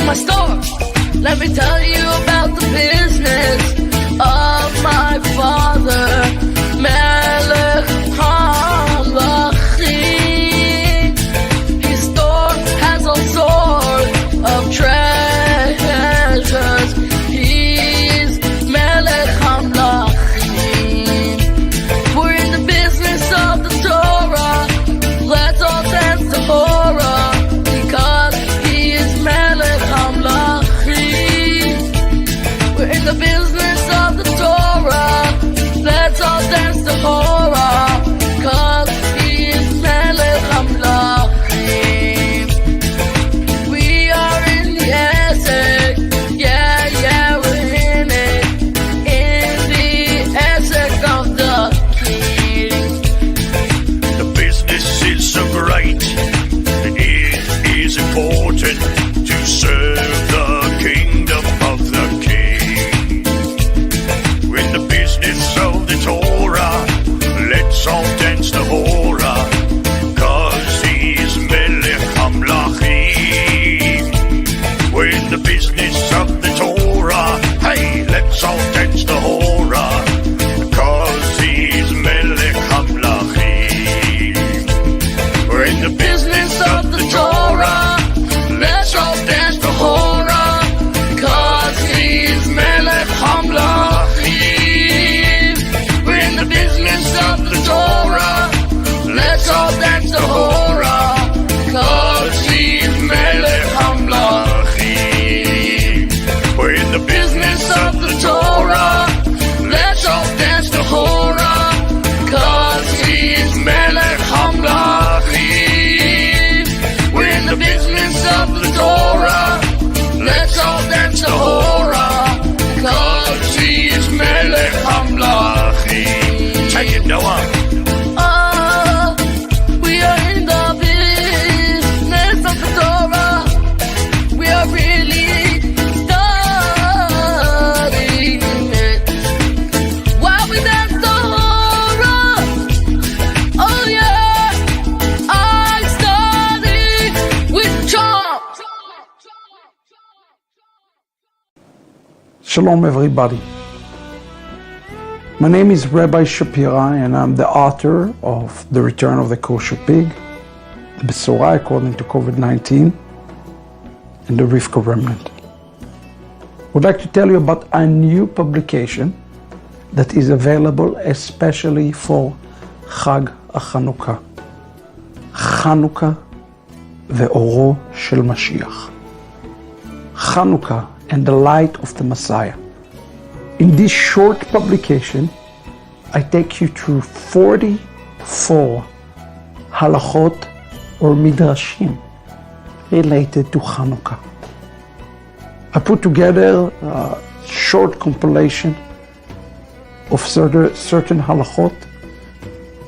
my store. Let me tell you about the business of my father, Melech HaMlachim. His store has all sorts of treasures. He's Melech HaMlachim. We're in the business of the Torah. Let's all dance to horror, because he is Melech HaMlachim. We're in the business of the Torah. Let's all dance to horror, cause he is Melech HaMlachim. We are in the Esek, yeah, we're in it. In the Esek of the King. The business is so great, it is important to serve the kingdom of the King. We're in the business of the Torah, let's all dance the horror, cause he's Melech HaMlachim. We're in the business of the Torah, hey, let's all dance the horror, cause he's Melech HaMlachim. We're in the business of the Torah, let's all dance the horror, cause he's Melech HaMlachim. We're in the business of the Torah, let's all dance the horror, cause he's Melech HaMlachim. We're in the business of the Torah, let's all dance the horror, cause he's Melech HaMlachim. We're in the business of the Torah, let's all dance the horror, cause he's Melech HaMlachim. Take it, Noah. We are in the business of the Torah. We are really studying it. While we dance the horror, oh yeah, I study with charm. Shalom everybody. My name is Rabbi Shapira and I'm the author of The Return of the Kosher Pig, the Besorah according to COVID-19, and the Rivka Remnant. I would like to tell you about a new publication that is available especially for Chag HaChanukkah. Hanukkah ve'oro shel Mashiach. Hanukkah and the light of the Messiah. In this short publication, I take you through 44 halachot or midrashim related to Hanukkah. I put together a short compilation of certain halachot,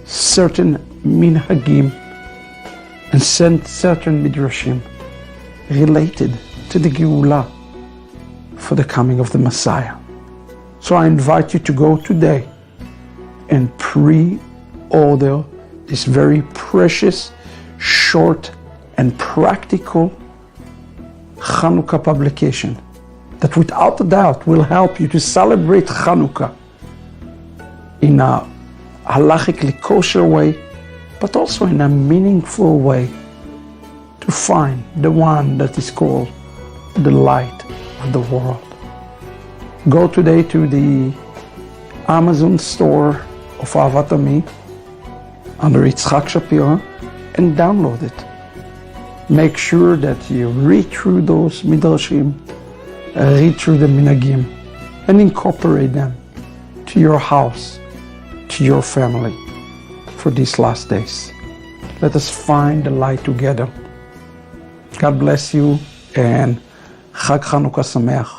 certain minhagim, and certain midrashim related to the Geulah for the coming of the Messiah. So I invite you to go today and pre-order this very precious, short, and practical Hanukkah publication that without a doubt will help you to celebrate Hanukkah in a halachically kosher way, but also in a meaningful way to find the one that is called the light of the world. Go today to the Amazon store of Havdala under Yitzchak Shapira and download it. Make sure that you read through those midrashim, read through the minhagim, and incorporate them to your house, to your family for these last days. Let us find the light together. God bless you and Chag Hanukkah Sameach.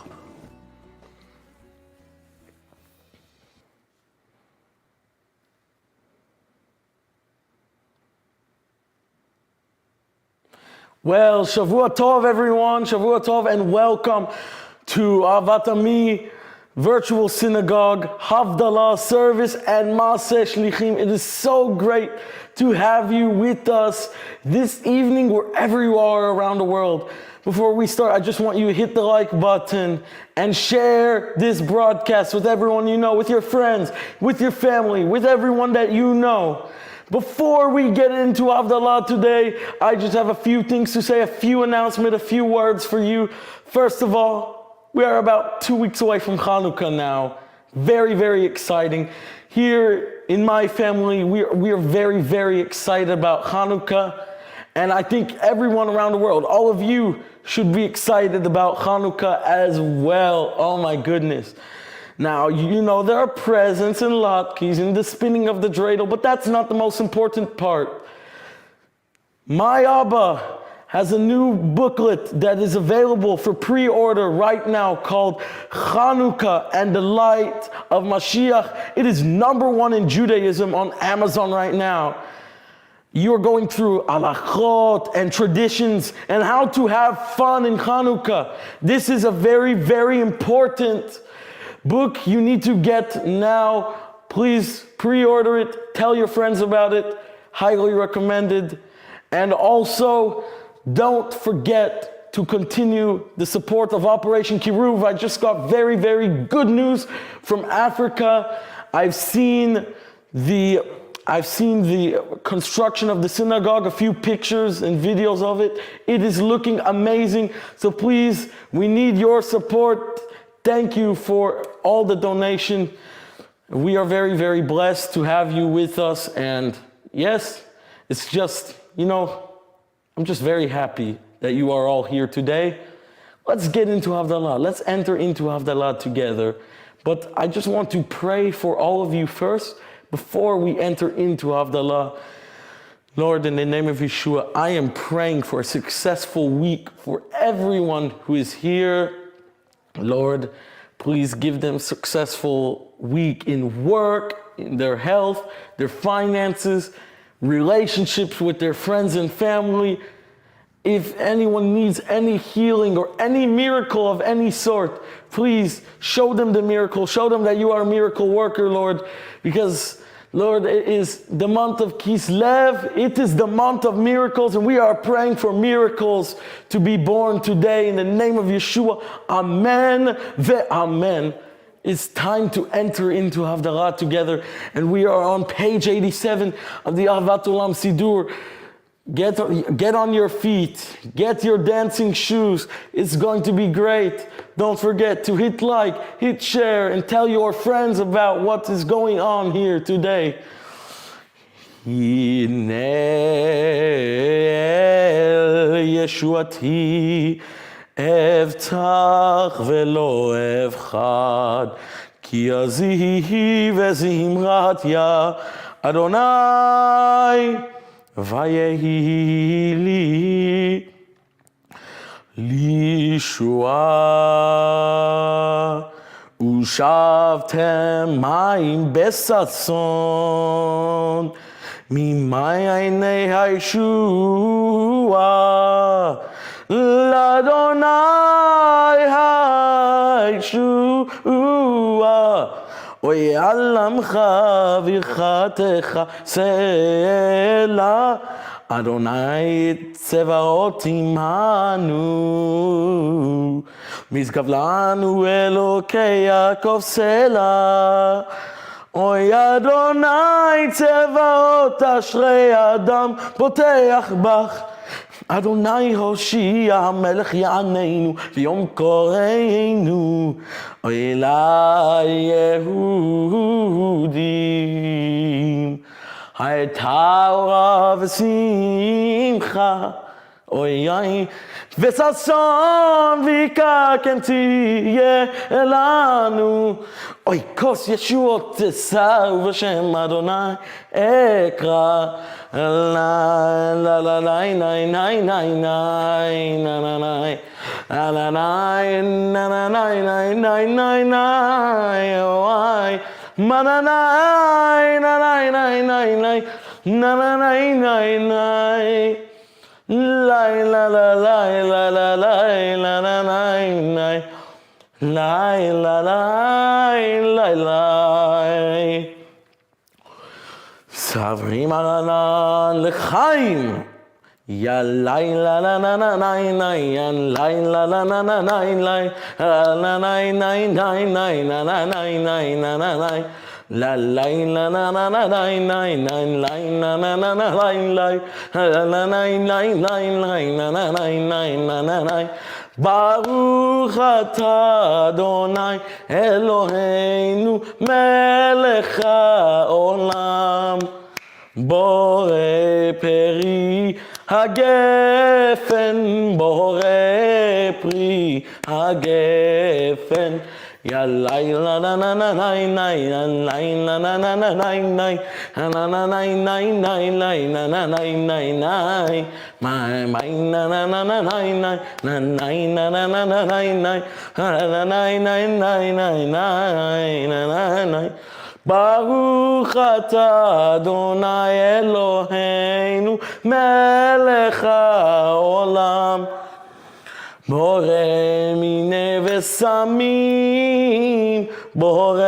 Well, Shavua Tov, everyone. Shavua Tov, and welcome to Havdala virtual synagogue, Havdalah service, and Maasei HaShlichim. It is so great to have you with us this evening, wherever you are around the world. Before we start, I just want you to hit the like button and share this broadcast with everyone you know, with your friends, with your family, with everyone that you know. Before we get into Havdalah today, I just have a few things to say, a few announcements, a few words for you. First of all, we are about 2 weeks away from Hanukkah now. Very, very exciting. Here in my family, we are very, very excited about Hanukkah. And I think everyone around the world, all of you, should be excited about Hanukkah as well. Oh my goodness. Now, you know, there are presents and latkes and the spinning of the dreidel, but that's not the most important part. My Abba has a new booklet that is available for pre-order right now called Hanukkah and the Light of Mashiach. It is #1 in Judaism on Amazon right now. You're going through halachot and traditions and how to have fun in Hanukkah. This is a very, very important book you need to get now. Please pre-order it. Tell your friends about it. Highly recommended. And also, don't forget to continue the support of Operation Kiruv. I just got very, very good news from Africa. I've seen the construction of the synagogue, a few pictures and videos of it. It is looking amazing. So please, we need your support. Thank you for all the donation. We are very, very blessed to have you with us. And yes, it's just, you know, I'm just very happy that you are all here today. Let's get into Havdalah. Let's enter into Havdalah together. But I just want to pray for all of you first before we enter into Havdalah. Lord, in the name of Yeshua, I am praying for a successful week for everyone who is here. Lord, please give them a successful week in work, in their health, their finances, relationships with their friends and family. If anyone needs any healing or any miracle of any sort, please show them the miracle. Show them that you are a miracle worker, Lord, because Lord, it is the month of Kislev. It is the month of miracles, and we are praying for miracles to be born today in the name of Yeshua. Amen ve'amen. It's time to enter into Havdalah together, and we are on page 87 of the Ahavat Olam Sidur. Get on your feet, get your dancing shoes. It's going to be great. Don't forget to hit like, hit share, and tell your friends about what is going on here today. Hinei Yeshuati evtach velo evchad ki azihi vezimrat ya Adonai Vayehi li lishua ushavtem mayim besatson mimay einei haYeshua l'Adonai haYeshua Oy alamcha v'chatecha sela Adonai tzevaot imanu Mizgav lanu Elokei Yaakov sela Oy Adonai tzevaot ashrei adam poteach bach Adonai Hoshia Melech Yaneinu V'yom Koreinu Oila Yehudim Ha'etara v'simcha Oyai v'sason v'ikaken tiye elanu Oy kos Yeshuot tesau v'shem Adonai ekra La la la la na na na na na na na la la na na na na na na na why ma na na na na na na na na na na na la la la la la la la la la la Lai la lai lai lai. Savrim alanan lechaim. Ya lai la la la la nai nai yan lai la la la la nai nai la nai nai nai nai na na nai nai na na nai la lai la la la la nai nai nai lai na na na na lai lai la nai nai nai nai na na nai nai na na nai. Baruch atah Adonai Eloheinu melech haolam Borei peri הגפן, בורא פרי הגפן. יא לילה נה נה נה ניי ניי לילה נה נה נה ניי ניי נה נה ניי ניי ניי לילה נה ניי ניי ניי מיי נה נה נה נה ניי ניי ניי נה נה נה נה ניי ניי נה ניי ניי ניי ניי ניי נה ניי. ברוך אתה אדוני אלוהינו מלך העולם בורא מיני ושמים בורא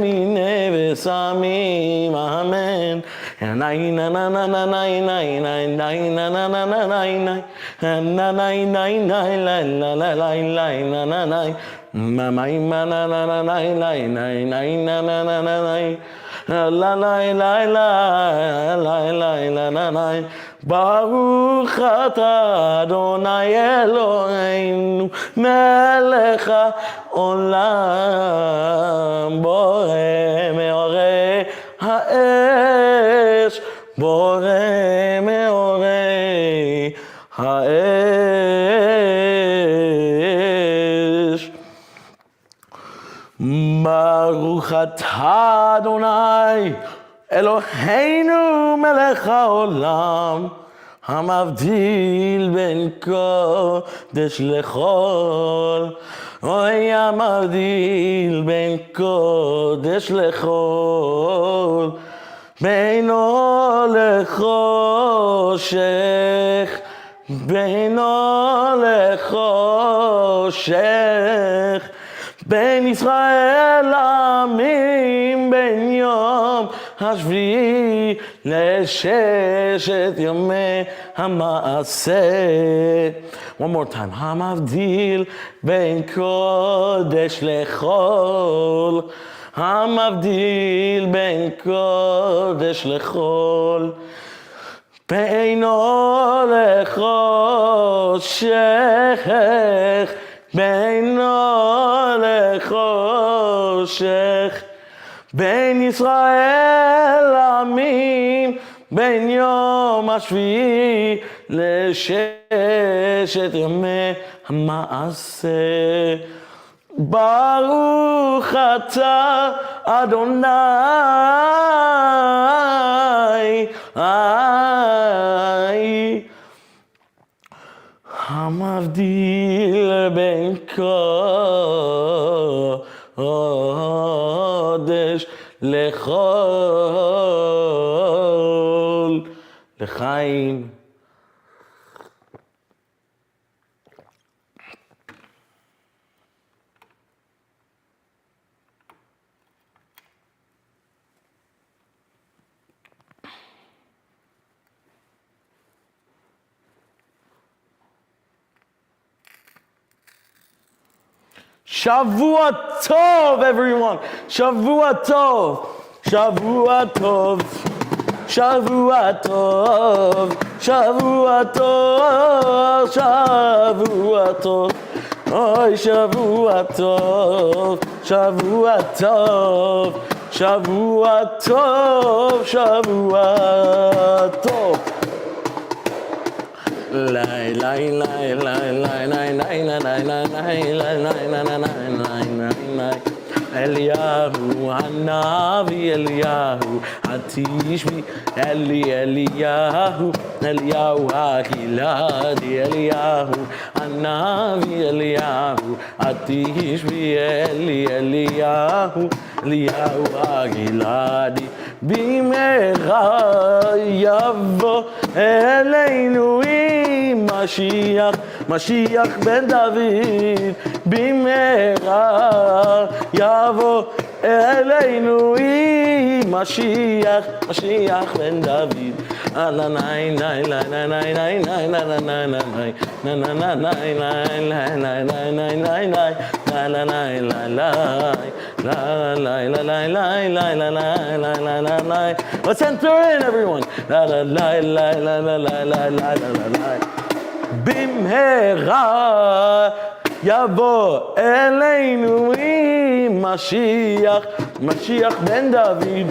מיני ושמים אמן. נאי נא נא נא נא נאי נאי נאי נאי נא נא נא נא נאי נאי נא נאי נאי נאי לי לי לי לי נא נא נאי מאי מה נא נא נא נאי נאי נאי נאי נא נא נא נא נאי לה לי לי לי לי לי נא נאי. ברוך אתה אדוני אלוהינו מלך העולם בורא מאורי האש בורא מאורי האש. ברוך אתה אדוני אלוהינו מלך העולם המבדיל בין קודש לחול. אוי המבדיל בין קודש לחול בינו לחושך בינו לחושך בין ישראל לעמים בין יום השביעי לששת ימי המעשה. One more time. המבדיל בין קודש לחול המבדיל בין קודש לחול בינו לחושך בינו לחושך בין ישראל לעמים בין יום השביעי לששת ימי המעשה. ברוך אתה אדוני המבדיל בין קודש לחול לחיים. Shavua Tov, everyone. Shavua Tov. Shavua Tov. Shavua Tov. Shavua Tov. Shavua Tov. Oy, Shavua Tov. Shavua Tov. Shavua Tov. Shavua Tov. Lai lai lai lai lai lai lai lai lai lai lai lai lai lai lai. Eliyahu Hanavi Eliyahu Hatishbi Eliyahu Eliyahu Hagiladi Eliyahu Hanavi Eliyahu Hatishbi Eliyahu אליהו הגלעדי, במהרה יבוא אלינו עם משיח, משיח בן דוד, במהרה יבוא אלינו עם משיח, משיח בן דוד. La nai nai la nai nai nai nai la la nai nai na na na nai nai la nai nai nai nai nai la la nai la la la la la la la la la la la la la. Let's enter in, everyone. La la la la la la la la la la la. במהרה יבוא אלינו עם משיח, משיח בן דוד.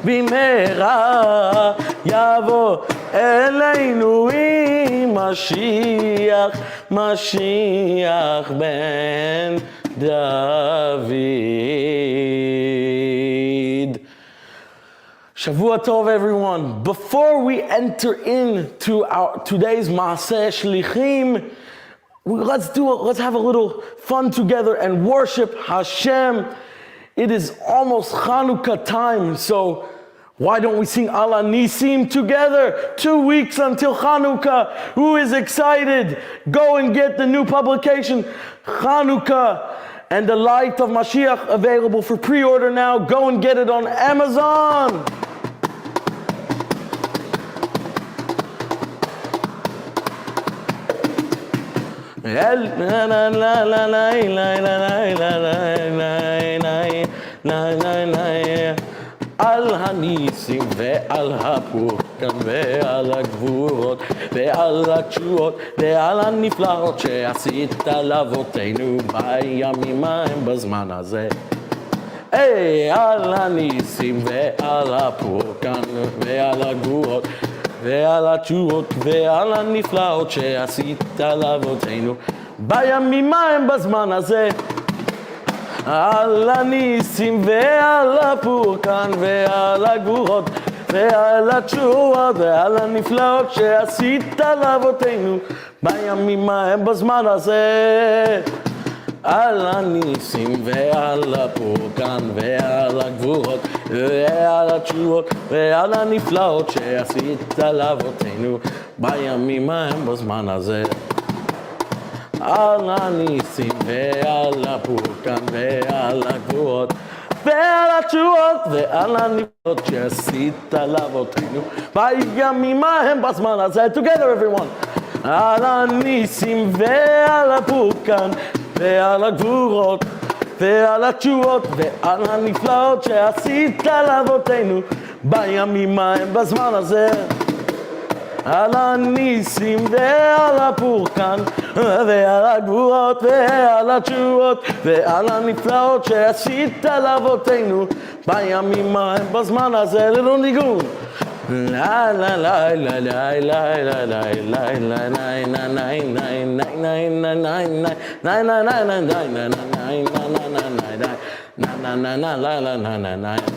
במהרה יבוא אלינו עם משיח, משיח בן דוד. Shavua Tov, everyone. Before we enter into our today's Maasei HaShlichim, let's have a little fun together and worship Hashem. It is almost Hanukkah time, so why don't we sing Ala Nisim together? 2 weeks until Hanukkah. Who is excited? Go and get the new publication, Hanukkah and the Light of Mashiach, available for pre-order now. Go and get it on Amazon. על הניסים ועל הפורקן ועל הגבורות ועל התשועות ועל הנפלאות שעשית לאבותינו בימים ההם בזמן הזה. על הניסים ועל הפורקן ועל הגבורות ועל התשועות ועל הנפלאות שעשית לאבותינו בימים ההם בזמן הזה. על הניסים ועל הפורקן ועל הגבורות ועל התשועות ועל הנפלאות שעשית לאבותינו בימים ההם בזמן הזה. על הניסים ועל הפורקן ועל הגבורות ועל התשועות ועל הנפלאות שעשית לאבותינו בימים ההם בזמן הזה. על הניסים ועל הפורקן ועל הגבורות ועל התשועות ועל הנפלאות שעשית לאבותינו בימים ההם בזמן הזה. Together, everyone. על הניסים ועל הפורקן ועל הגבורות ועל התשועות ועל הנפלאות שעשית לאבותינו בימים ההם בזמן הזה. על הניסים ועל הפורקן ועל הגבורות ועל התשועות ועל הנפלאות שעשית לאבותינו בימים ההם בזמן הזה. ללא ניגון. La la la la la la la la la la nine nine nine nine nine nine nine nine nine nine nine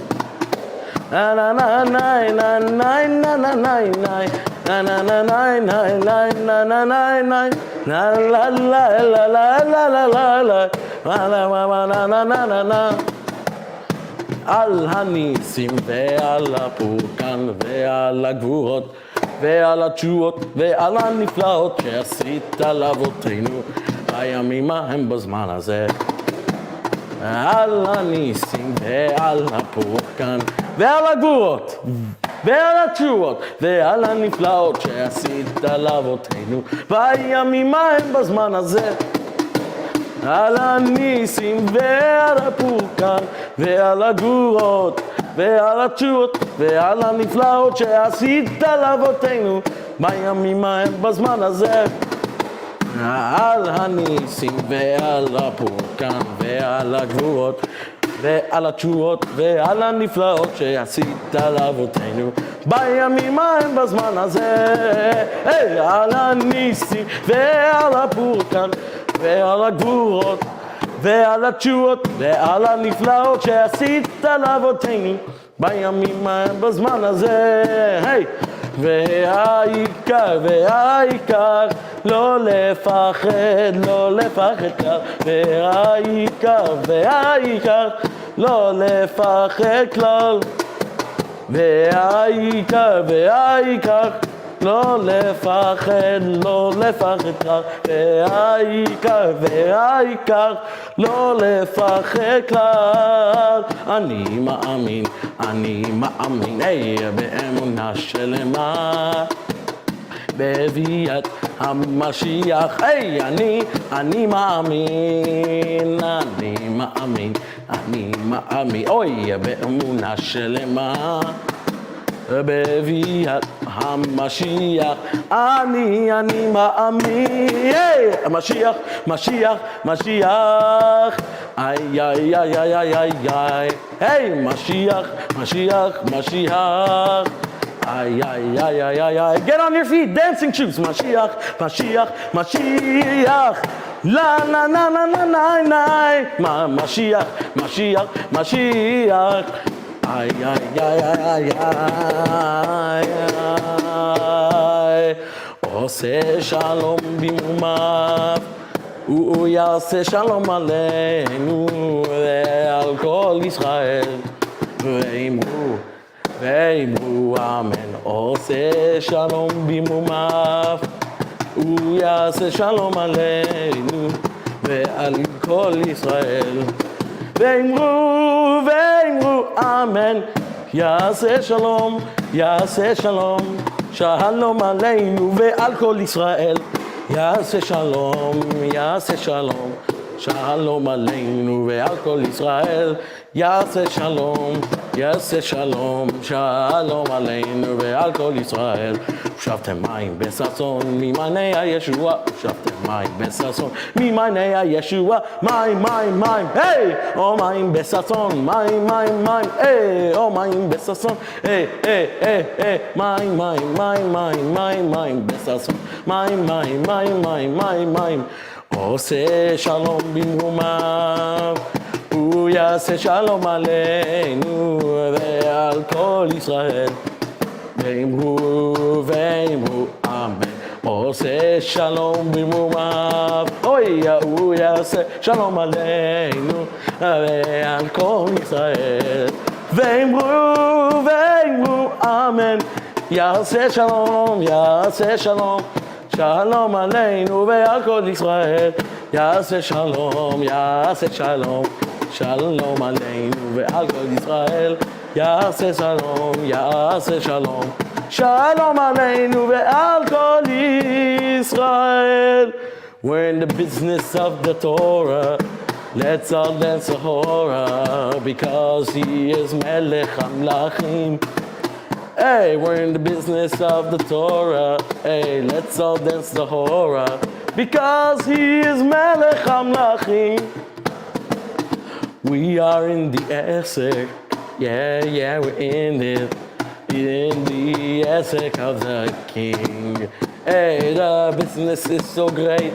על הניסים ועל הפורקן ועל הגבורות ועל התשועות ועל הנפלאות שעשית לאבותינו בימים ההם בזמן הזה. על הניסים ועל הפורקן ועל הגבורות ועל התשועות ועל הנפלאות שעשית לאבותינו בימים ההם בזמן הזה. על הניסים ועל הפורקן ועל הגבורות ועל התשועות ועל הנפלאות שעשית לאבותינו בימים ההם בזמן הזה. על הניסים ועל הפורקן ועל הגבורות ועל התשועות ועל הנפלאות שעשית לאבותינו בימים ההם בזמן הזה. על הניסים ועל הפורקן ועל הגבורות ועל התשועות ועל הנפלאות שעשית לאבותינו בימים ההם בזמן הזה. והעיקר והעיקר לא לפחד, לא לפחד כלל. והעיקר והעיקר לא לפחד כלל, והעיקר, לא לפחד, לא לפחד כלל, והעיקר, לא לפחד כלל. אני מאמין, באמונה שלמה, בביאת המשיח. אני מאמין, אוי, באמונה שלמה, בביאת המשיח. אני מאמין, משיח, איי, משיח. Ay. Get on your feet, dancing shoes. Mashiach. La na. Mashiach. Ay. עושה שלום במרומיו, הוא יעשה שלום עלינו ועל כל ישראל. ואמרו אמן. עושה שלום במרומיו, הוא יעשה שלום עלינו ועל כל ישראל. ואמרו אמן. יעשה שלום, שלום עלינו ועל כל ישראל. יעשה שלום, שלום עלינו ועל כל ישראל. יעשה שלום, שלום עלינו ועל כל ישראל. ושבתם מים בששון ממעייני הישועה, ממעייני הישועה. מים, היי! או מים בששון, מים, היי! או מים בששון, היי! מים בששון, מים. עושה שלום במרומיו, הוא יעשה שלום עלינו ועל כל ישראל. ואמרו אמן. עושה שלום במרומיו, הוא יעשה שלום עלינו ועל כל ישראל. ואמרו אמן. יעשה שלום, שלום עלינו ועל כל ישראל. יעשה שלום, שלום עלינו ועל כל ישראל. יעשה שלום, שלום עלינו ועל כל ישראל. We're in the business of the Torah, let's all dance the Horah, because he is Melech HaMlachim. Hey, we're in the business of the Torah, hey, let's all dance the Horah, because he is Melech HaMlachim. We are in the Esek, yeah, we're in the Esek of the King. Hey, the business is so great,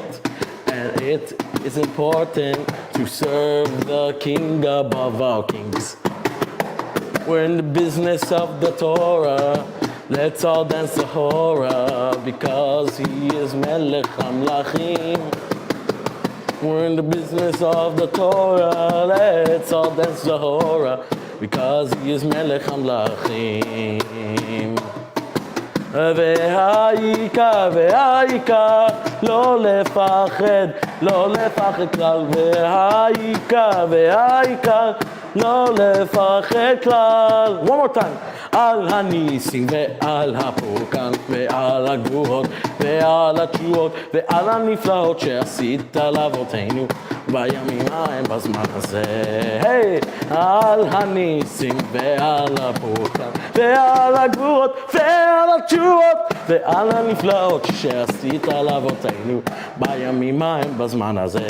and it is important to serve the King above all kings. We're in the business of the Torah, let's all dance the Horah, because he is Melech HaMlachim. We're in the business of the Torah, let's all dance the Horah, because he is Melech HaMlachim. והעיקר, לא לפחד כלל. והעיקר, לא לפחד כלל. One more time. על הניסים ועל הפורקן ועל הגבורות ועל התשועות ועל הנפלאות שעשית לאבותינו בימים ההם בזמן הזה. על הניסים ועל הפורקן ועל הגבורות ועל התשועות ועל הנפלאות שעשית לאבותינו בימים ההם בזמן הזה.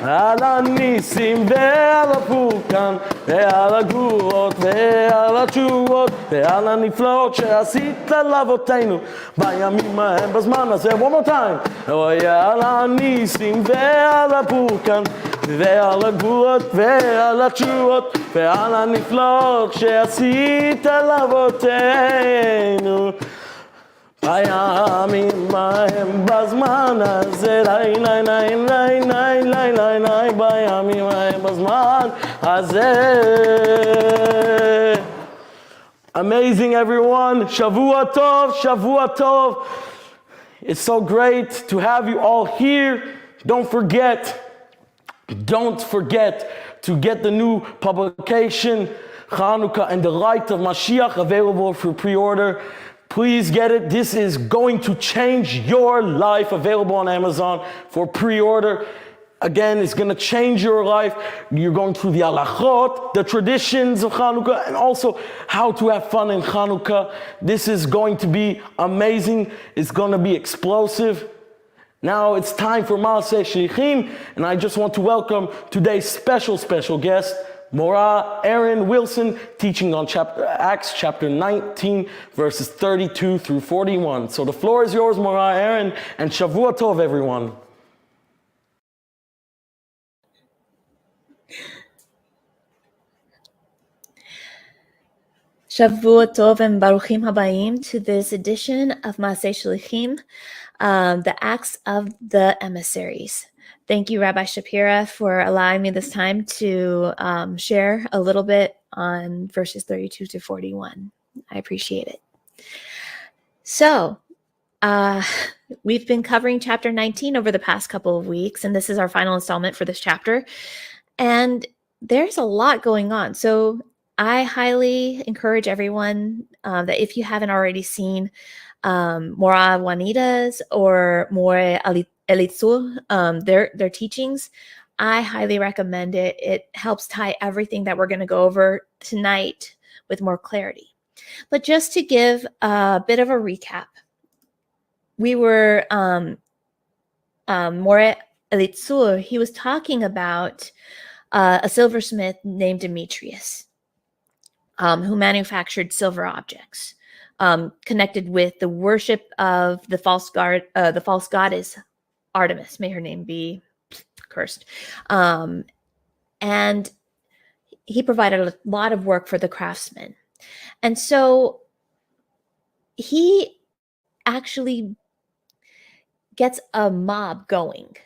על הניסים ועל הפורקן ועל הגבורות ועל התשובות ועל הנפלאות שעשית לאבותינו בימים ההם בזמן הזה. One more time. על הניסים ועל הפורקן ועל הגבורות ועל התשובות ועל הנפלאות שעשית לאבותינו בימים ההם בזמן הזה. בימים ההם בזמן hazeh. Amazing, everyone. Shavua Tov, Shavua Tov. It's so great to have you all here. Don't forget to get the new publication, Hanukkah and the Light of Mashiach, available for pre-order. Please get it. This is going to change your life, available on Amazon for pre-order. Again, it's going to change your life. You're going through the halachot, the traditions of Hanukkah, and also how to have fun in Hanukkah. This is going to be amazing. It's going to be explosive. Now it's time for Maasei HaShlichim, and I just want to welcome today's special guest, Mora Aaron Wilson, teaching on Acts chapter 19, verses 32 through 41. So the floor is yours, Mora Aaron, and Shavua Tov, everyone. Shavua Tov and Baruchim Habayim to this edition of Maasei HaShlichim, the Acts of the Emissaries. Thank you, Rabbi Shapira, for allowing me this time to share a little bit on verses 32 to 41. I appreciate it. So, we've been covering chapter 19 over the past couple of weeks, and this is our final installment for this chapter. And there's a lot going on. So, I highly encourage everyone that if you haven't already seen Mora Juanita's or More Elitzur, their teachings, I highly recommend it. It helps tie everything that we're going to go over tonight with more clarity. But just to give a bit of a recap, we were More Elitzur, he was talking about a silversmith named Demetrius, who manufactured silver objects, connected with the worship of the false goddess Artemis. May her name be cursed. And he provided a lot of work for the craftsmen. And so he actually gets a mob going.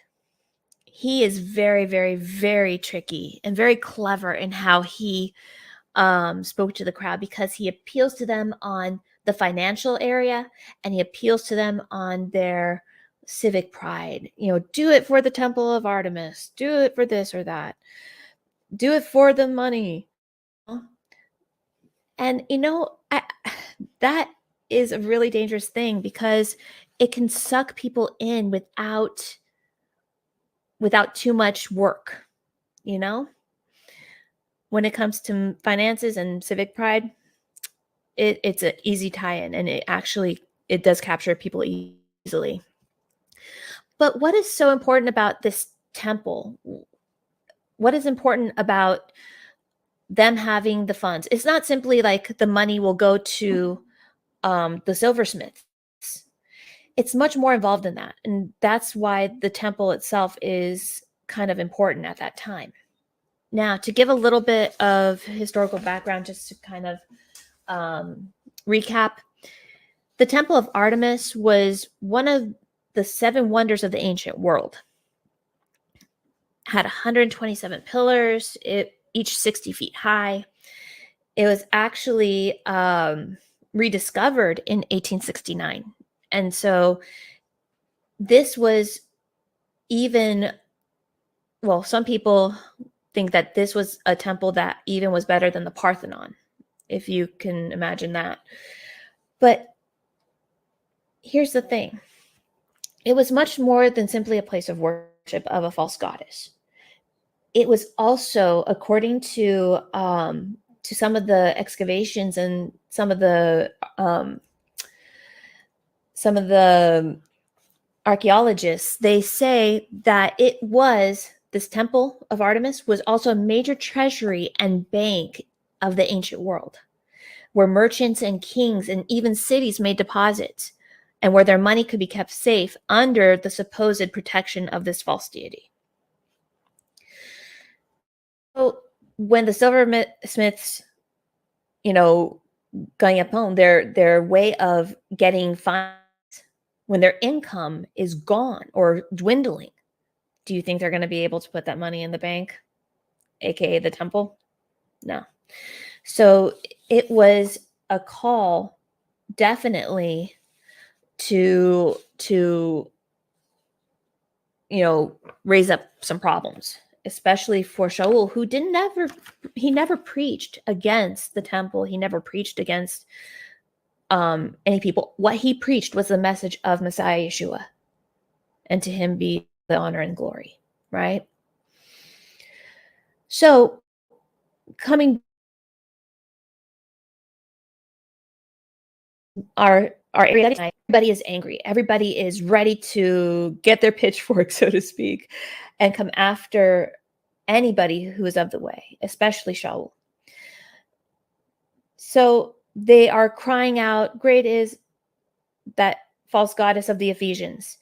He is very, very, very tricky and very clever in how he spoke to the crowd, because he appeals to them on the financial area and he appeals to them on their civic pride. You know, do it for the temple of Artemis, do it for this or that, do it for the money. And you know, that is a really dangerous thing, because it can suck people in without too much work, you know? When it comes to finances and civic pride, it's an easy tie-in, and it does capture people easily. But what is so important about this temple? What is important about them having the funds? It's not simply like the money will go to the silversmiths. It's much more involved than that. And that's why the temple itself is kind of important at that time. Now, to give a little bit of historical background, just to kind of recap, the Temple of Artemis was one of the 7 wonders of the ancient world. It had 127 pillars, each 60 feet high. It was actually rediscovered in 1869. And so this was some people think that this was a temple that even was better than the Parthenon, if you can imagine that. But here's the thing. It was much more than simply a place of worship of a false goddess. It was also, according to some of the excavations and some of the archaeologists, they say that this temple of Artemis was also a major treasury and bank of the ancient world, where merchants and kings and even cities made deposits, and where their money could be kept safe under the supposed protection of this false deity. So when the silversmiths, gagnapon, their way of getting funds, when their income is gone or dwindling, do you think they're going to be able to put that money in the bank? aka the temple? No. So it was a call definitely to raise up some problems, especially for Shaul, who never preached against the temple. He never preached against any people. What he preached was the message of Messiah Yeshua, and to him be the honor and glory, right? So coming our area, everybody is angry. Everybody is ready to get their pitchfork, so to speak, and come after anybody who is of the way, especially Shaul. So they are crying out, "Great is that false goddess of the Ephesians."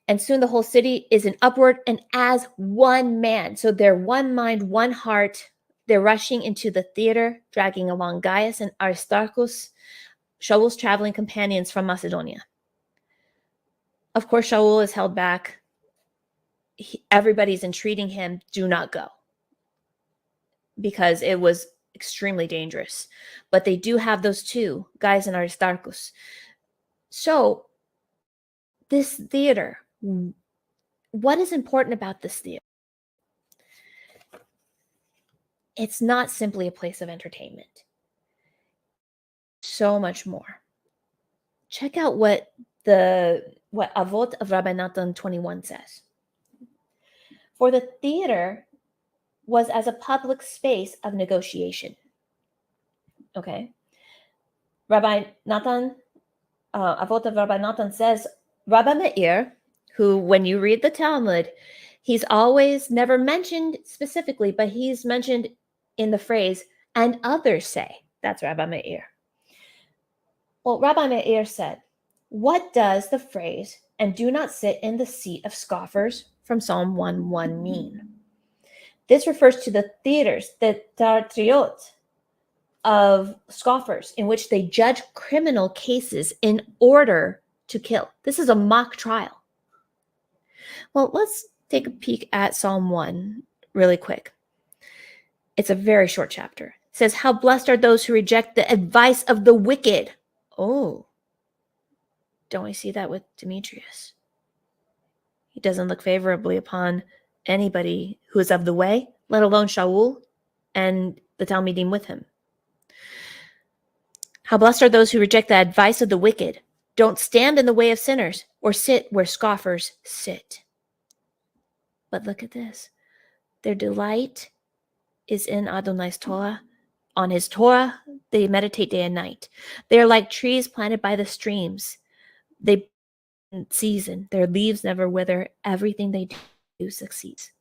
And soon the whole city is in uproar and as one man. So they're one mind, one heart. They're rushing into the theater, dragging along Gaius and Aristarchus, Shaul's traveling companions from Macedonia. Of course, Shaul is held back. Everybody's entreating him, do not go, because it was extremely dangerous. But they do have those two, Gaius and Aristarchus. So this theater, what is important about this theater? It's not simply a place of entertainment. So much more. Check out what Avot of Rabbi Natan 21 says. For the theater was as a public space of negotiation. Okay. Rabbi Natan, Avot of Rabbi Natan says, Rabbi Meir, who, when you read the Talmud, he's always never mentioned specifically, but he's mentioned in the phrase, and others say. That's Rabbi Meir. Well, Rabbi Meir said, what does the phrase, and do not sit in the seat of scoffers, from Psalm 1:1 mean? This refers to the theaters, the tartriot of scoffers, in which they judge criminal cases in order to kill. This is a mock trial. Well, let's take a peek at Psalm 1 really quick. It's a very short chapter. It says, how blessed are those who reject the advice of the wicked. Oh, don't we see that with Demetrius? He doesn't look favorably upon anybody who is of the way, let alone Shaul and the Talmidim with him. How blessed are those who reject the advice of the wicked, don't stand in the way of sinners, or sit where scoffers sit. But look at this. Their delight is in Adonai's Torah. On his Torah, they meditate day and night. They are like trees planted by the streams. They season, their leaves never wither. Everything they do succeeds.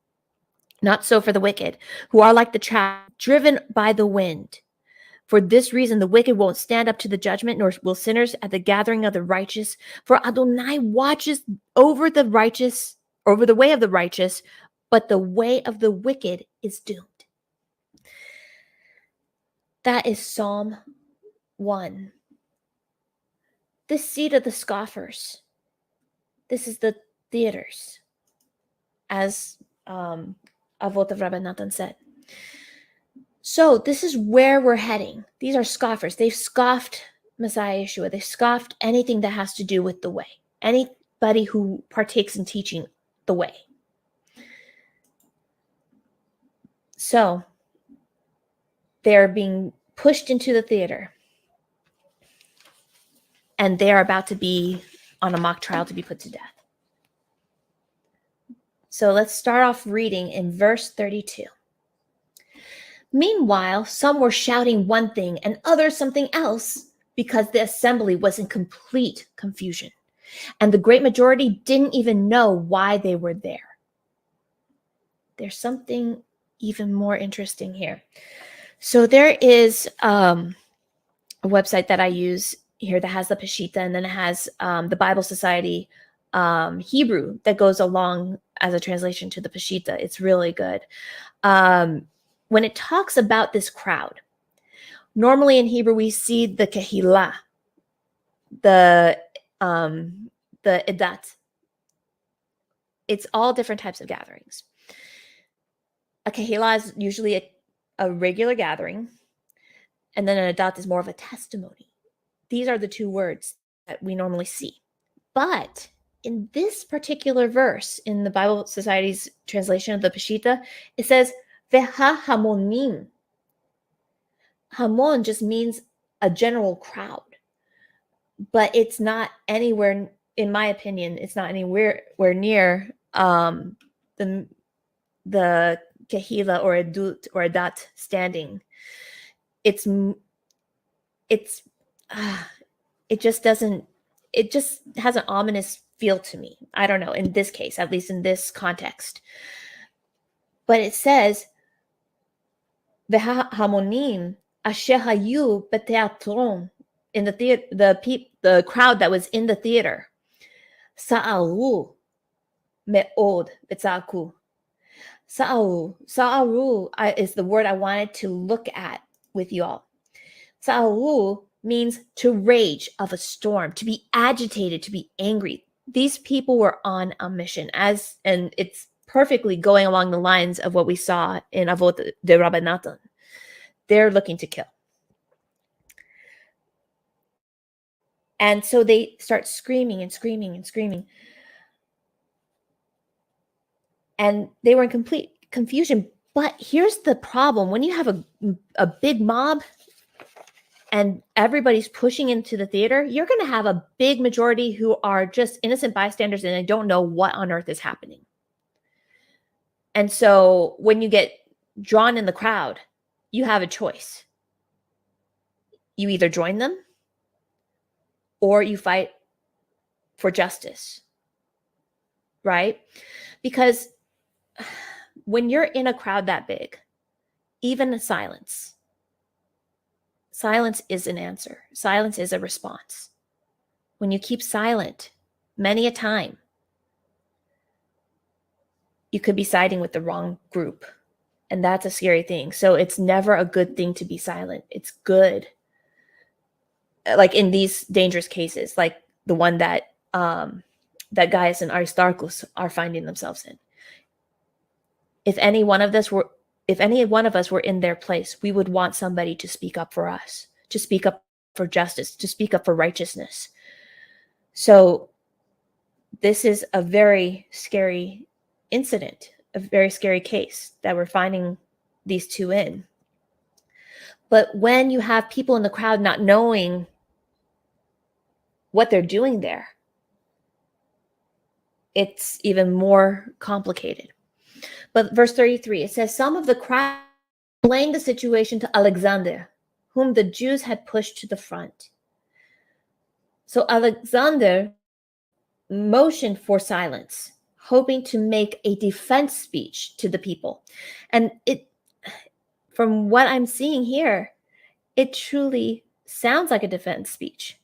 Not so for the wicked, who are like the chaff driven by the wind. For this reason, the wicked won't stand up to the judgment, nor will sinners at the gathering of the righteous. For Adonai watches over the righteous, over the way of the righteous, but the way of the wicked is doomed. That is Psalm 1. The seat of the scoffers. This is the theaters, as Avot of Rabbi Natan said. So this is where we're heading. These are scoffers. They've scoffed Messiah Yeshua. They scoffed anything that has to do with the way. Anybody who partakes in teaching the way. So they're being pushed into the theater. And they are about to be on a mock trial to be put to death. So let's start off reading in verse 32. Meanwhile, some were shouting one thing and others something else, because the assembly was in complete confusion. And the great majority didn't even know why they were there. There's something even more interesting here. So there is a website that I use here that has the Peshitta, and then it has the Bible Society Hebrew that goes along as a translation to the Peshitta. It's really good. When it talks about this crowd, normally in Hebrew we see the Kehillah, the Edat. It's all different types of gatherings. A kehillah is usually a regular gathering, and then an adat is more of a testimony. These are the two words that we normally see. But in this particular verse, in the Bible Society's translation of the Peshitta, it says, Veha hamonim. Hamon just means a general crowd. But it's not anywhere, in my opinion, it's not anywhere near the kehillah or adut or adat standing. It just doesn't, it just has an ominous feel to me. I don't know, in this case, at least in this context. But it says, Hamonim asher hayu beteatron, in the theater, the crowd that was in the theater. Sa'aru me'od betzaku. Sa'aru is the word I wanted to look at with you all. Sa'aru means to rage of a storm, to be agitated, to be angry. These people were on a mission, and it's perfectly going along the lines of what we saw in Avot de Rabbi Natan. They're looking to kill. And so they start screaming and screaming and screaming. And they were in complete confusion. But here's the problem. When you have a big mob and everybody's pushing into the theater, you're going to have a big majority who are just innocent bystanders and they don't know what on earth is happening. And so when you get drawn in the crowd, you have a choice. You either join them or you fight for justice, right? Because when you're in a crowd that big, even silence is an answer. Silence is a response. When you keep silent, many a time, you could be siding with the wrong group. And that's a scary thing. So it's never a good thing to be silent. It's good. Like in these dangerous cases, like the one that Gaius and Aristarchus are finding themselves in. If any one of us were in their place, we would want somebody to speak up for us, to speak up for justice, to speak up for righteousness. So this is a very scary incident, a very scary case that we're finding these two in. But when you have people in the crowd not knowing what they're doing there, it's even more complicated. But verse 33, it says, some of the crowd explained the situation to Alexander, whom the Jews had pushed to the front. So Alexander motioned for silence, hoping to make a defense speech to the people. And from what I'm seeing here, it truly sounds like a defense speech.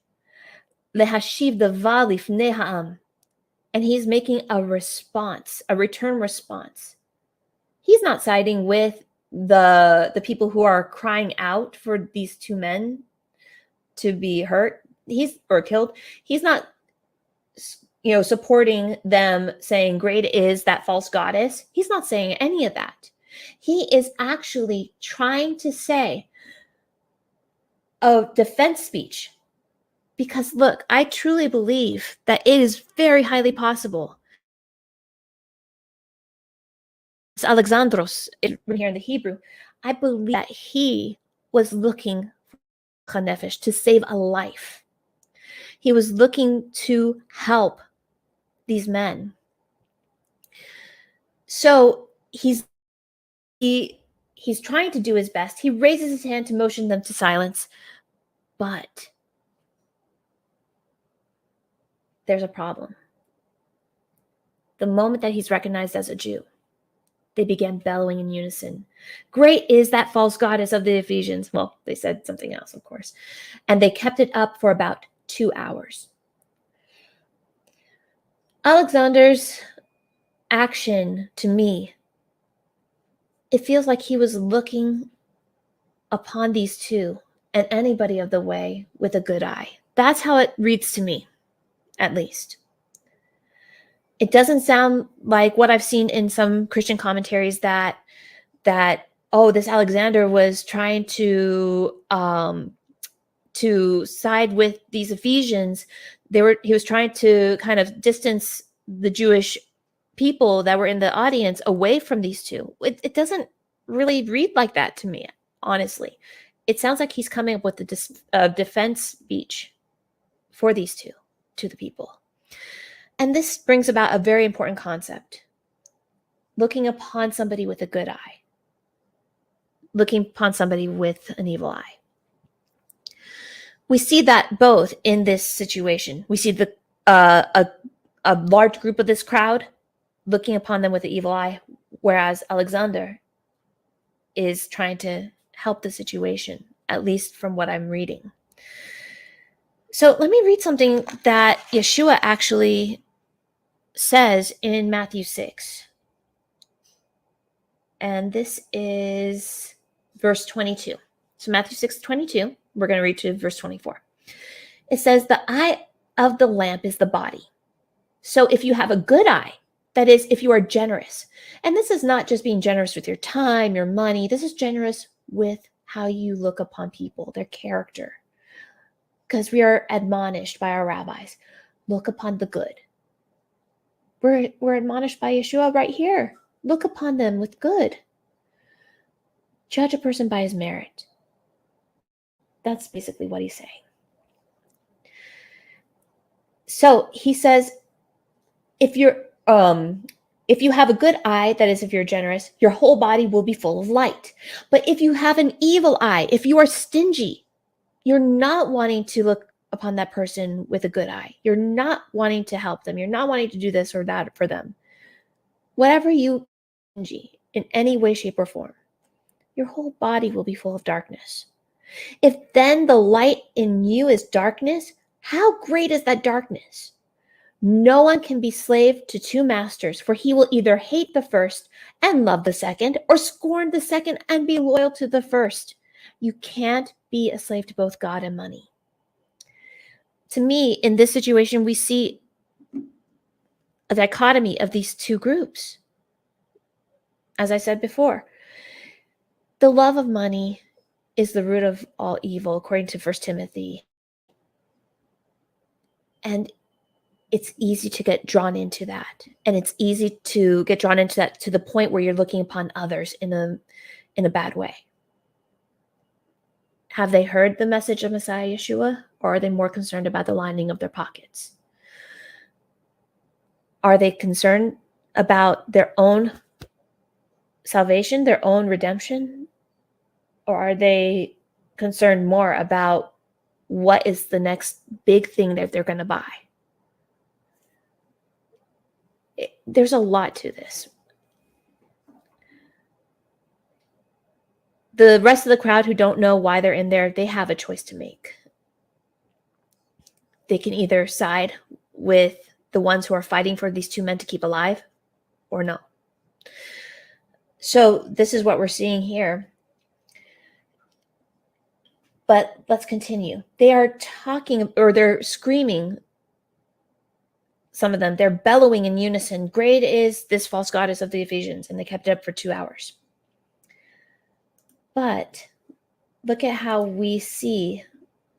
Lehashiv davar lifnei ha'am. And he's making a response, a return response. He's not siding with the people who are crying out for these two men to be hurt or killed. He's not, supporting them, saying great is that false goddess. He's not saying any of that. He is actually trying to say a defense speech. Because look, I truly believe that it is very highly possible. It's Alexandros, here in the Hebrew. I believe that he was looking for nefesh, to save a life. He was looking to help these men. So he's trying to do his best. He raises his hand to motion them to silence, but there's a problem. The moment that he's recognized as a Jew, they began bellowing in unison. Great is that false goddess of the Ephesians. Well, they said something else, of course. And they kept it up for about 2 hours. Alexander's action, to me, it feels like he was looking upon these two and anybody of the way with a good eye. That's how it reads to me. At least. It doesn't sound like what I've seen in some Christian commentaries that that, oh, this Alexander was trying to side with these Ephesians. He was trying to kind of distance the Jewish people that were in the audience away from these two. It doesn't really read like that to me, honestly. It sounds like he's coming up with a defense speech for these two to the people. And this brings about a very important concept: looking upon somebody with a good eye, looking upon somebody with an evil eye. We see that both in this situation. We see a large group of this crowd looking upon them with an evil eye, whereas Alexander is trying to help the situation, at least from what I'm reading. So let me read something that Yeshua actually says in Matthew 6. And this is verse 22. So Matthew 6:22, we're going to read to verse 24. It says, the eye of the lamp is the body. So if you have a good eye, that is, if you are generous, and this is not just being generous with your time, your money, this is generous with how you look upon people, their character. Because we are admonished by our rabbis, look upon the good. We're admonished by Yeshua right here. Look upon them with good. Judge a person by his merit. That's basically what he's saying. So he says, if you have a good eye, that is, if you're generous, your whole body will be full of light. But if you have an evil eye, if you are stingy, you're not wanting to look upon that person with a good eye. You're not wanting to help them. You're not wanting to do this or that for them. Whatever you stingy in any way, shape, or form, your whole body will be full of darkness. If then the light in you is darkness, how great is that darkness? No one can be slave to two masters, for he will either hate the first and love the second, or scorn the second and be loyal to the first. You can't be a slave to both God and money. To me, in this situation, we see a dichotomy of these two groups. As I said before, the love of money is the root of all evil, according to 1 Timothy. And it's easy to get drawn into that. And it's easy to get drawn into that to the point where you're looking upon others in a bad way. Have they heard the message of Messiah Yeshua, or are they more concerned about the lining of their pockets? Are they concerned about their own salvation, their own redemption? Or are they concerned more about what is the next big thing that they're going to buy? There's a lot to this. The rest of the crowd who don't know why they're in there, they have a choice to make. They can either side with the ones who are fighting for these two men to keep alive, or no. So this is what we're seeing here. But let's continue. They are talking, or they're screaming, some of them, they're bellowing in unison, great is this false goddess of the Ephesians, and they kept it up for 2 hours. But look at how we see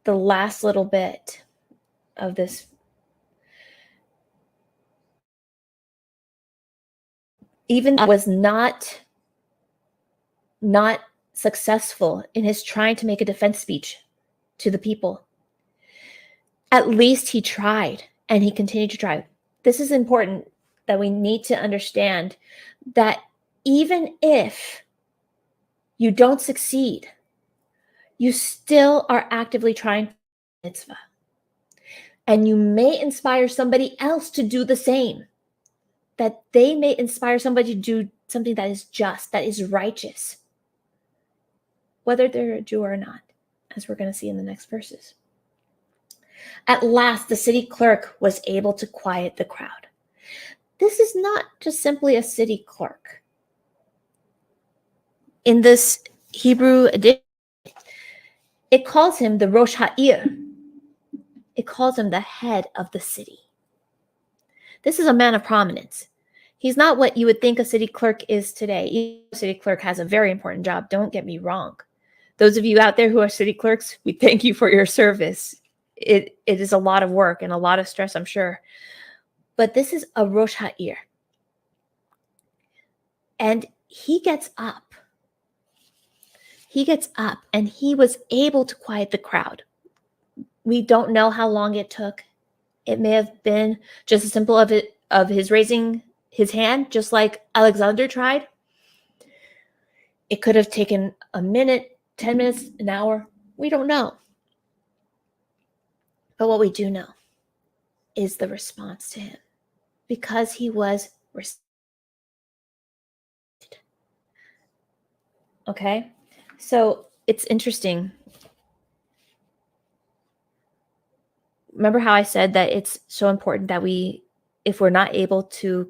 the last little bit of this. Even was not successful in his trying to make a defense speech to the people. At least he tried, and he continued to try. This is important, that we need to understand that even if you don't succeed, you still are actively trying mitzvah. And you may inspire somebody else to do the same. That they may inspire somebody to do something that is just, that is righteous, whether they're a Jew or not, as we're going to see in the next verses. At last, the city clerk was able to quiet the crowd. This is not just simply a city clerk. In this Hebrew edition, it calls him the Rosh Ha'ir. It calls him the head of the city. This is a man of prominence. He's not what you would think a city clerk is today. Each city clerk has a very important job. Don't get me wrong. Those of you out there who are city clerks, we thank you for your service. It is a lot of work and a lot of stress, I'm sure. But this is a Rosh Ha'ir. And he gets up. He gets up and he was able to quiet the crowd. We don't know how long it took. It may have been just as simple of his raising his hand, just like Alexander tried. It could have taken a minute, 10 minutes, an hour. We don't know. But what we do know is the response to him, because he was respected. Okay? So it's interesting. Remember how I said that it's so important that if we're not able to,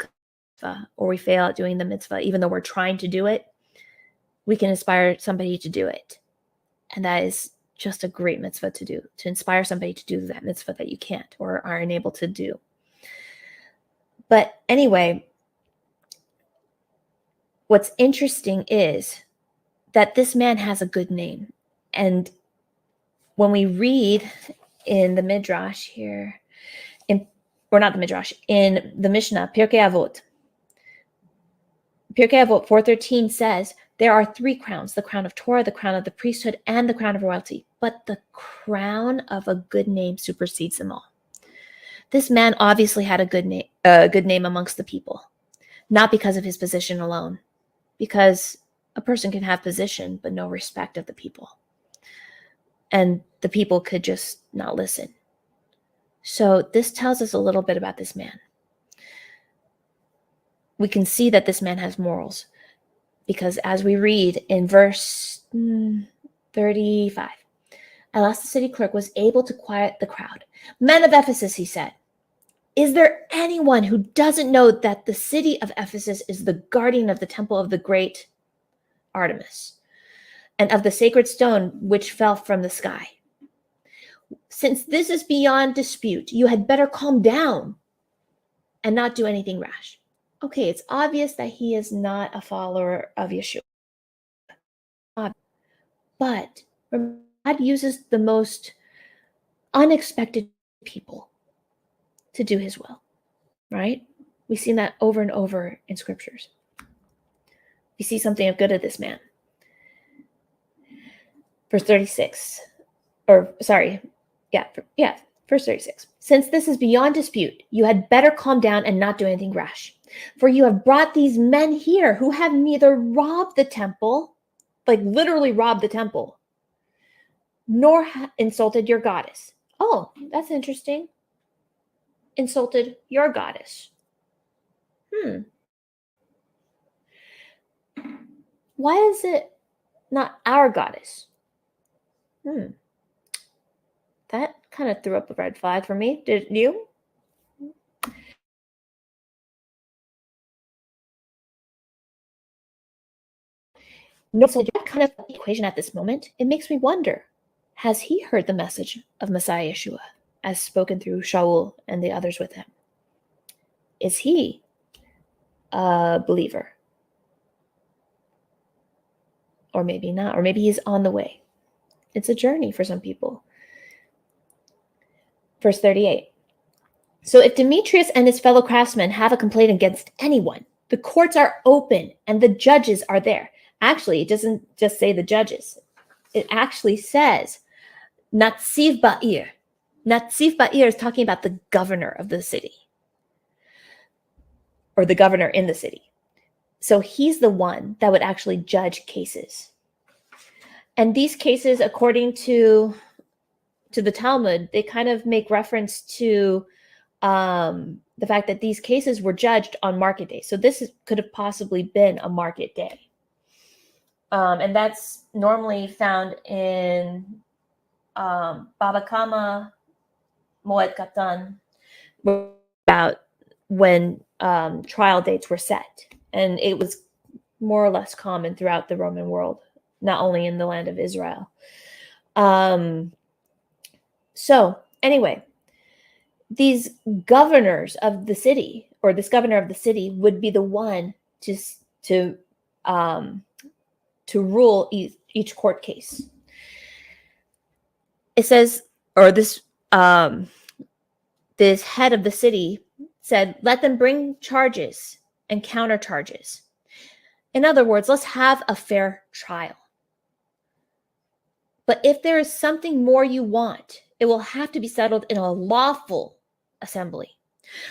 or we fail at doing the mitzvah, even though we're trying to do it, we can inspire somebody to do it. And that is just a great mitzvah to do, to inspire somebody to do that mitzvah that you can't or are unable to do. But anyway, what's interesting is that this man has a good name. And when we read in the Midrash here, not the Midrash, in the Mishnah, Pirkei Avot 4:13 says, there are 3 crowns, the crown of Torah, the crown of the priesthood, and the crown of royalty. But the crown of a good name supersedes them all. This man obviously had a good name amongst the people, not because of his position alone, because a person can have position but no respect of the people. And the people could just not listen. So this tells us a little bit about this man. We can see that this man has morals, because as we read in verse 35, at last the city clerk was able to quiet the crowd. Men of Ephesus, he said, is there anyone who doesn't know that the city of Ephesus is the guardian of the temple of the great Artemis and of the sacred stone which fell from the sky? Since this is beyond dispute, you had better calm down and not do anything rash. Okay, it's obvious that he is not a follower of Yeshua. But God uses the most unexpected people to do his will, right? We've seen that over and over in scriptures. We see something of good of this man. Verse 36, verse 36. Since this is beyond dispute, you had better calm down and not do anything rash. For you have brought these men here who have neither robbed the temple, like literally robbed the temple, nor insulted your goddess. Oh, that's interesting. Insulted your goddess. Why is it not our goddess? That kind of threw up a red flag for me. Did you? No, so that kind of equation at this moment, it makes me wonder, has he heard the message of Messiah Yeshua as spoken through Shaul and the others with him? Is he a believer? Or maybe not, or maybe he's on the way. It's a journey for some people. Verse 38. So if Demetrius and his fellow craftsmen have a complaint against anyone, the courts are open and the judges are there. Actually, it doesn't just say the judges. It actually says Natziv Ba'ir. Natziv Ba'ir is talking about the governor of the city, or the governor in the city. So he's the one that would actually judge cases. And these cases, according to the Talmud, they kind of make reference to the fact that these cases were judged on market day. So this could have possibly been a market day. And that's normally found in Baba Kama, Moed Katan, about when trial dates were set. And it was more or less common throughout the Roman world, not only in the land of Israel. So anyway, these governors of the city or this governor of the city would be the one to rule each court case. It says, or this head of the city said, let them bring charges and counter charges. In other words, let's have a fair trial. But if there is something more you want, it will have to be settled in a lawful assembly.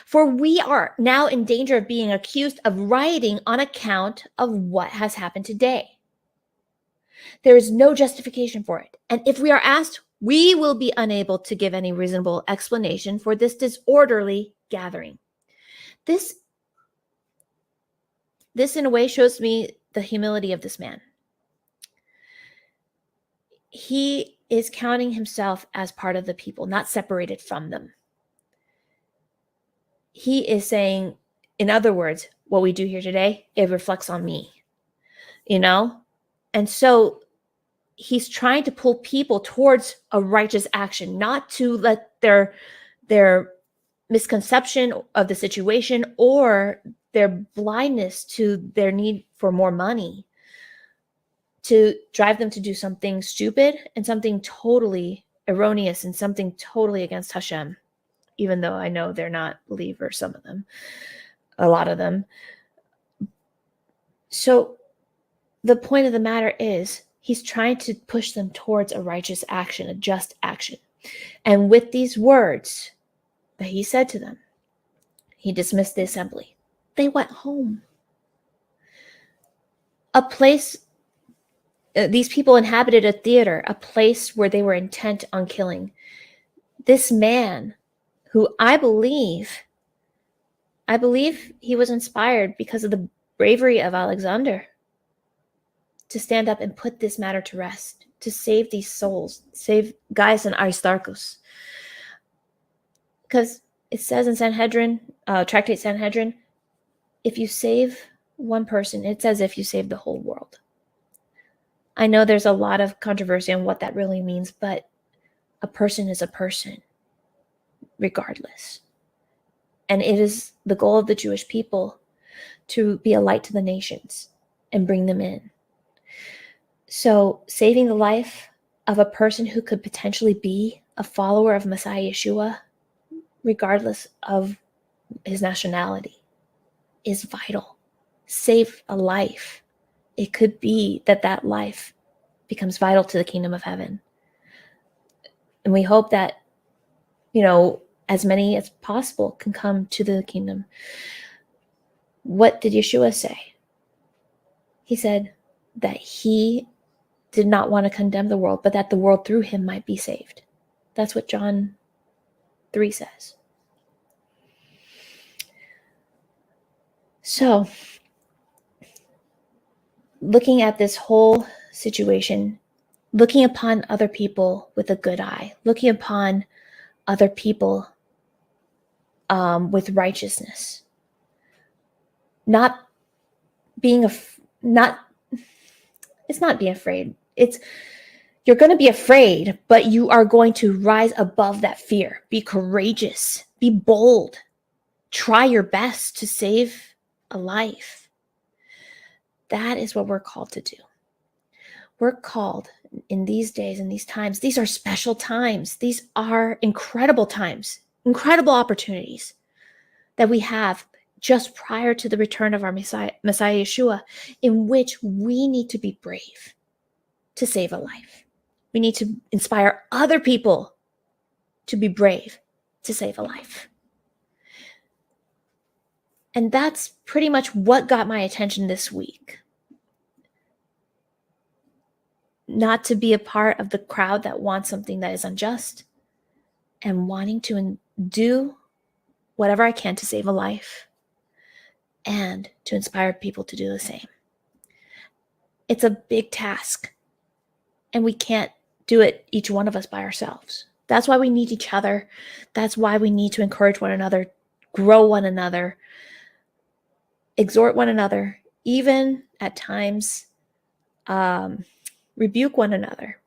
For we are now in danger of being accused of rioting on account of what has happened today. There is no justification for it. And if we are asked, we will be unable to give any reasonable explanation for this disorderly gathering. This in a way shows me the humility of this man. He is counting himself as part of the people, not separated from them. He is saying, in other words, what we do here today, it reflects on me, And so he's trying to pull people towards a righteous action, not to let their misconception of the situation or their blindness to their need for more money to drive them to do something stupid and something totally erroneous and something totally against Hashem, even though I know they're not believers, some of them, a lot of them. So the point of the matter is he's trying to push them towards a righteous action, a just action. And with these words that he said to them, he dismissed the assembly. They went home. A place, these people inhabited a theater, a place where they were intent on killing. This man, who I believe he was inspired because of the bravery of Alexander to stand up and put this matter to rest, to save these souls, save Gaius and Aristarchus. Because it says in Sanhedrin, Tractate Sanhedrin, if you save one person, it's as if you save the whole world. I know there's a lot of controversy on what that really means, but a person is a person, regardless. And it is the goal of the Jewish people to be a light to the nations and bring them in. So saving the life of a person who could potentially be a follower of Messiah Yeshua, regardless of his nationality, is vital. Save a life. It could be that life becomes vital to the kingdom of heaven. And we hope that, as many as possible can come to the kingdom. What did Yeshua say? He said that he did not want to condemn the world, but that the world through him might be saved. That's what John 3 says. So, looking at this whole situation, looking upon other people with a good eye, looking upon other people with righteousness, it's not being afraid. You're going to be afraid, but you are going to rise above that fear. Be courageous, be bold, try your best to save a life. That is what we're called to do. We're called in these days, in these times. These are special times. These are incredible times, incredible opportunities that we have just prior to the return of our Messiah Yeshua, in which we need to be brave to save a life. We need to inspire other people to be brave to save a life. And that's pretty much what got my attention this week. Not to be a part of the crowd that wants something that is unjust and wanting to do whatever I can to save a life and to inspire people to do the same. It's a big task, and we can't do it, each one of us, by ourselves. That's why we need each other. That's why we need to encourage one another, grow one another, exhort one another, even at times rebuke one another,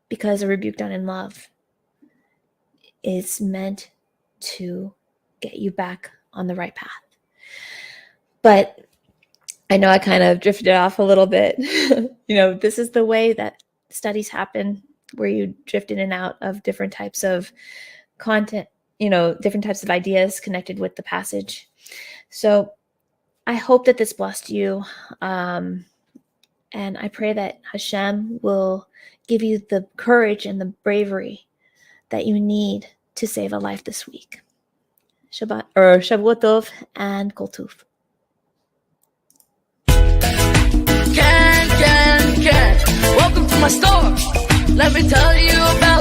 because a rebuke done in love is meant to get you back on the right path. But I know I kind of drifted off a little bit. This is the way that studies happen, where you drift in and out of different types of content, different types of ideas connected with the passage. So I hope that this blessed you. And I pray that Hashem will give you the courage and the bravery that you need to save a life this week. Shabbat or Shavuot Tov and Kol Tuv. Can. Welcome to my store. Let me tell you about